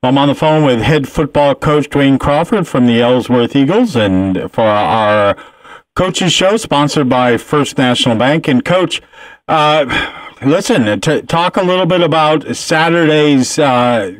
I'm on the phone with head football coach Duane Crawford from the Ellsworth Eagles, and for our coaches show sponsored by First National Bank. And Coach, listen, talk a little bit about Saturday's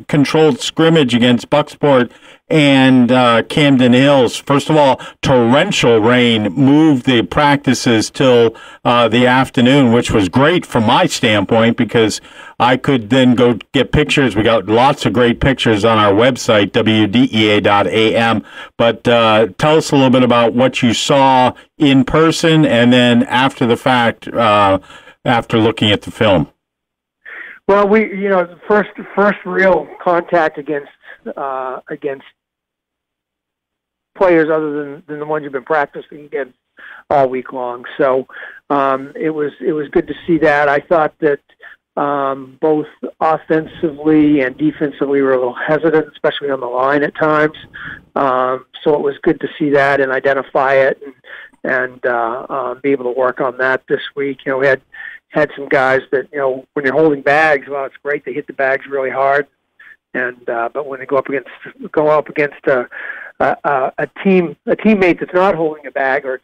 controlled scrimmage against Bucksport and Camden Hills. First of all, torrential rain moved the practices till the afternoon, which was great from my standpoint because I could then go get pictures. We got lots of great pictures on our website, WDEA.am. But tell us a little bit about what you saw in person and then after the fact, after looking at the film. Well, first real contact against players other than the ones you've been practicing against all week long. So it was good to see that. I thought that both offensively and defensively we were a little hesitant, especially on the line at times. So it was good to see that and identify it and be able to work on that this week. We had some guys that, when you're holding bags, well, it's great. They hit the bags really hard. And but when they go up against a teammate that's not holding a bag or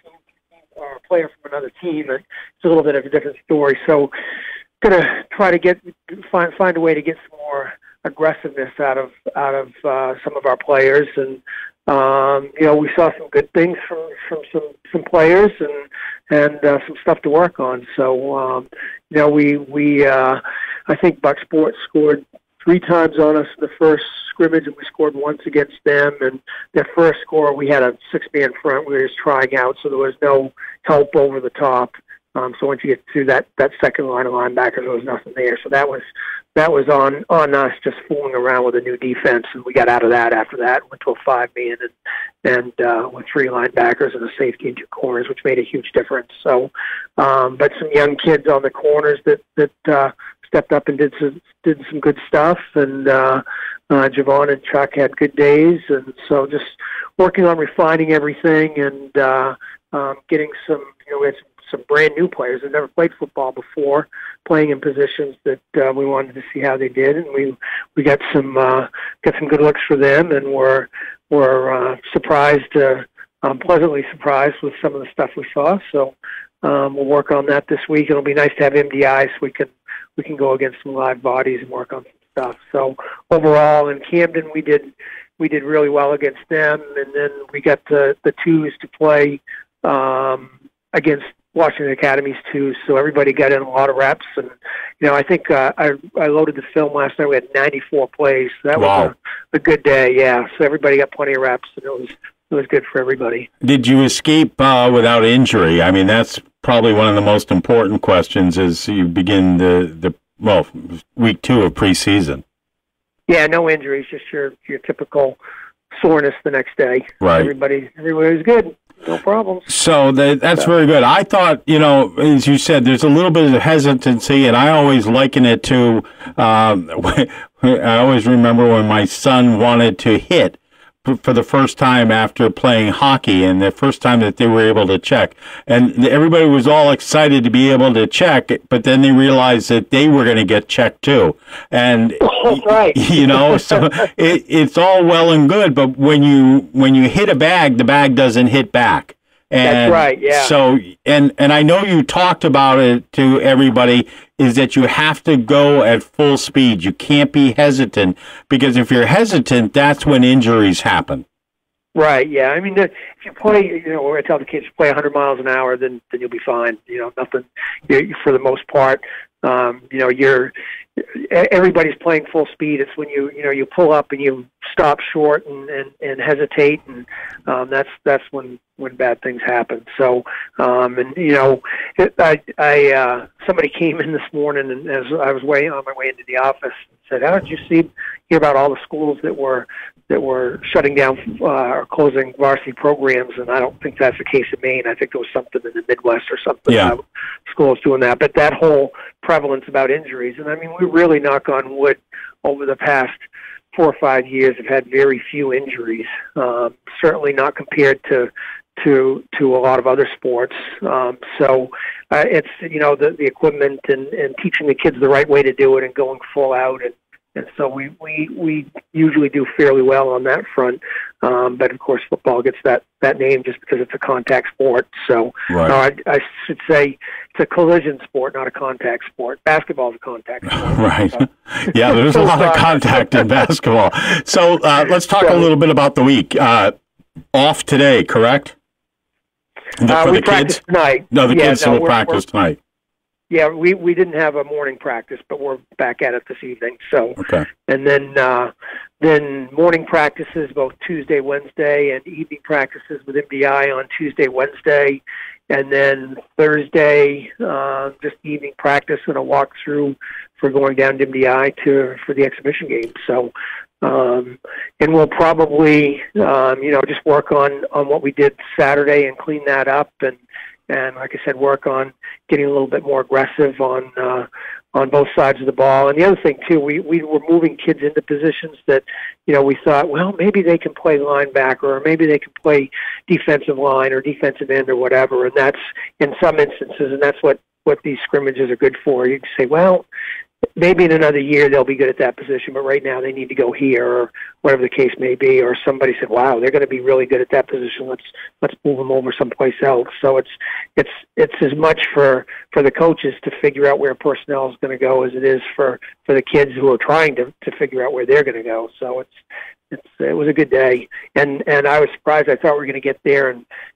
a player from another team, it's a little bit of a different story. So, gonna try to find a way to get some more aggressiveness out of some of our players, and we saw some good things from some players and some stuff to work on. So I think Bucksport scored 3 times on us in the first scrimmage, and we scored once against them. And their first score, we had a 6-man front. We were just trying out, so there was no help over the top. So once you get to that second line of linebackers, there was nothing there. So that was on us just fooling around with a new defense, and we got out of that after that. Went to a 5-man and with 3 linebackers and a safety and 2 corners, which made a huge difference. So, but some young kids on the corners that stepped up and did some good stuff, and Javon and Chuck had good days, and so just working on refining everything and getting some. We had some brand new players that never played football before, playing in positions that we wanted to see how they did, and we got some good looks for them, and we're surprised, pleasantly surprised with some of the stuff we saw. So we'll work on that this week. It'll be nice to have MDI so we can go against some live bodies and work on some stuff. So overall, in Camden, we did really well against them, and then we got the twos to play against Washington Academy's twos, so everybody got in a lot of reps. And I think I loaded the film last night. We had 94 plays. So that was a good day. Yeah, so everybody got plenty of reps, and it was good for everybody. Did you escape without injury? I mean, that's probably one of the most important questions as you begin the week 2 of preseason. Yeah, no injuries, just your typical soreness the next day. Right. Everybody was good. No problem. So that's very good. I thought, as you said, there's a little bit of hesitancy, and I always liken it to, I always remember when my son wanted to hit for the first time after playing hockey, and the first time that they were able to check. And everybody was all excited to be able to check, but then they realized that they were going to get checked too. And, that's right. So it's all well and good, but when you hit a bag, the bag doesn't hit back. And that's right, yeah. So, and I know you talked about it to everybody, is that you have to go at full speed. You can't be hesitant, because if you're hesitant, that's when injuries happen. Right, yeah. I mean, if you play, I tell the kids, play 100 miles an hour, then you'll be fine. Nothing, for the most part. Everybody's playing full speed. It's when you pull up and you stop short and hesitate, and that's when bad things happen. So, somebody came in this morning, and as I was on my way into the office, and said, "How did you hear about all the schools that were shutting down or closing varsity programs?" And I don't think that's the case in Maine. I think there was something in the Midwest or something. Yeah. About schools doing that. But that whole prevalence about injuries, and I mean, we really, knock on wood, over the past 4 or 5 years have had very few injuries. Certainly not compared to a lot of other sports. So it's the equipment and teaching the kids the right way to do it and going full out so we usually do fairly well on that front. But of course, football gets that name just because it's a contact sport. So I should say it's a collision sport, not a contact sport. Basketball is a contact sport. Right. So. Yeah, there's a lot of contact in basketball. So let's talk a little bit about the week. Off today, correct? For the kids tonight. No, the kids will practice tonight. Yeah, we didn't have a morning practice, but we're back at it this evening. So, and then morning practices both Tuesday, Wednesday, and evening practices with MDI on Tuesday, Wednesday, and then Thursday just evening practice and a walkthrough for going down to MDI for the exhibition game. So, and we'll probably just work on what we did Saturday and clean that up and like I said, work on getting a little bit more aggressive on both sides of the ball. And the other thing too, we were moving kids into positions that, we thought, well, maybe they can play linebacker or maybe they can play defensive line or defensive end or whatever. And that's in some instances, and that's what these scrimmages are good for. You can say, well, maybe in another year they'll be good at that position, but right now they need to go here or whatever the case may be. Or somebody said, wow, they're going to be really good at that position. Let's move them over someplace else. So it's as much for the coaches to figure out where personnel is going to go as it is for the kids who are trying to figure out where they're going to go. So it was a good day, and I was surprised. I thought we were going to get there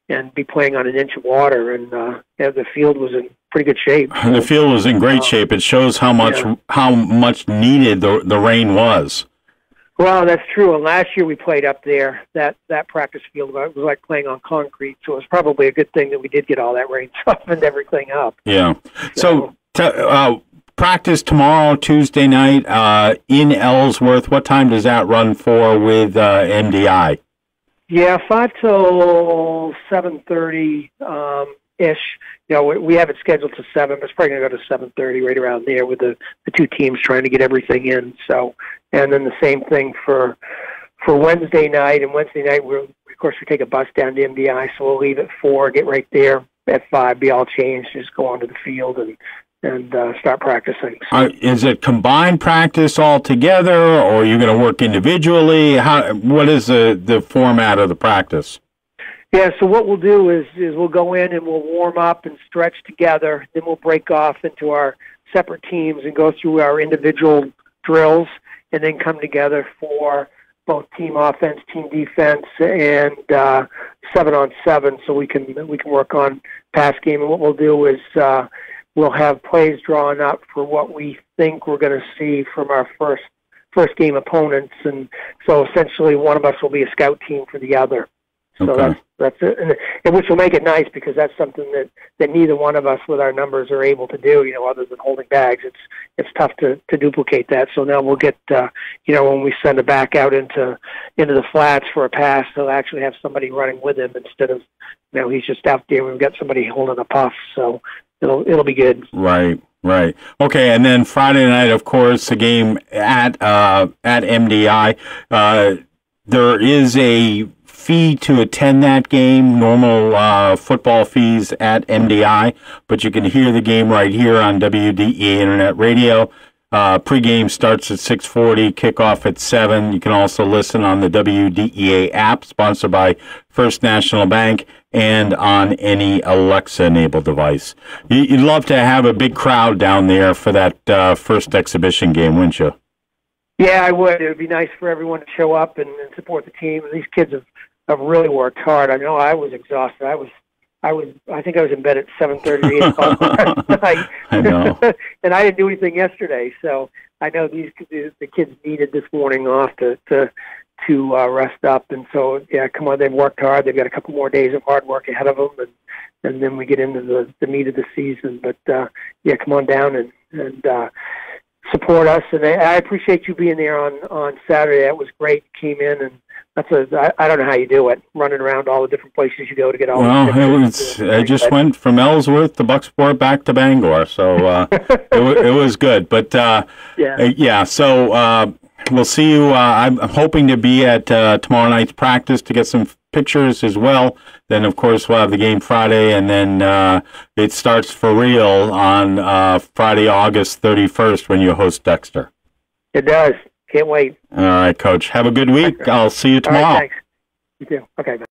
and be playing on an inch of water, and the field was in pretty good shape. So, the field was in great shape. It shows how much needed the rain was. Well, that's true. And last year we played up there. That practice field was like playing on concrete, so it was probably a good thing that we did get all that rain softened everything up. Yeah. So practice tomorrow, Tuesday night, in Ellsworth. What time does that run for with MDI? Yeah, 5 till 7:30 ish. We have it scheduled to 7, but it's probably going to go to 7:30, right around there, with the two teams trying to get everything in. So, and then the same thing for Wednesday night. And Wednesday night, we take a bus down to MDI, so we'll leave at 4, get right there at 5, be all changed, just go onto the field and start practicing. Is it combined practice all together, or are you going to work individually? What is the format of the practice? Yeah, so what we'll do is we'll go in and we'll warm up and stretch together. Then we'll break off into our separate teams and go through our individual drills, and then come together for both team offense, team defense, and 7-on-7, so we can work on pass game. And what we'll do is we'll have plays drawn up for what we think we're going to see from our first game opponents, and so essentially one of us will be a scout team for the other. So that's it, and which will make it nice, because that's something that neither one of us with our numbers are able to do. Other than holding bags, it's tough to duplicate that. So now we'll get when we send it back out into the flats for a pass, they'll actually have somebody running with him instead of he's just out there. We've got somebody holding a puff, so it'll be good. Right. Okay, and then Friday night, of course, the game at MDI. There is a fee to attend that game, normal football fees at MDI, but you can hear the game right here on WDEA Internet Radio. Pregame starts at 6:40, kickoff at 7. You can also listen on the WDEA app, sponsored by First National Bank, and on any Alexa-enabled device. You'd love to have a big crowd down there for that first exhibition game, wouldn't you? Yeah, I would. It would be nice for everyone to show up and support the team. These kids have really worked hard. I know I was exhausted. I think I was in bed at 7:30, 8 o'clock last night. I know. And I didn't do anything yesterday, so I know the kids needed this morning off to rest up. And so, yeah, come on, they've worked hard. They've got a couple more days of hard work ahead of them, and then we get into the meat of the season. But yeah, come on down and support us. And I appreciate you being there on Saturday. That was great. You came in, and I don't know how you do it, running around all the different places you go to get all. Well, I just went from Ellsworth to Bucksport back to Bangor, so it was good. But yeah. So we'll see you. I'm hoping to be at tomorrow night's practice to get some pictures as well. Then, of course, we'll have the game Friday, and then it starts for real on Friday, August 31st, when you host Dexter. It does. Can't wait. All right, Coach. Have a good week. I'll see you All tomorrow. right, thanks. You too. Okay, bye.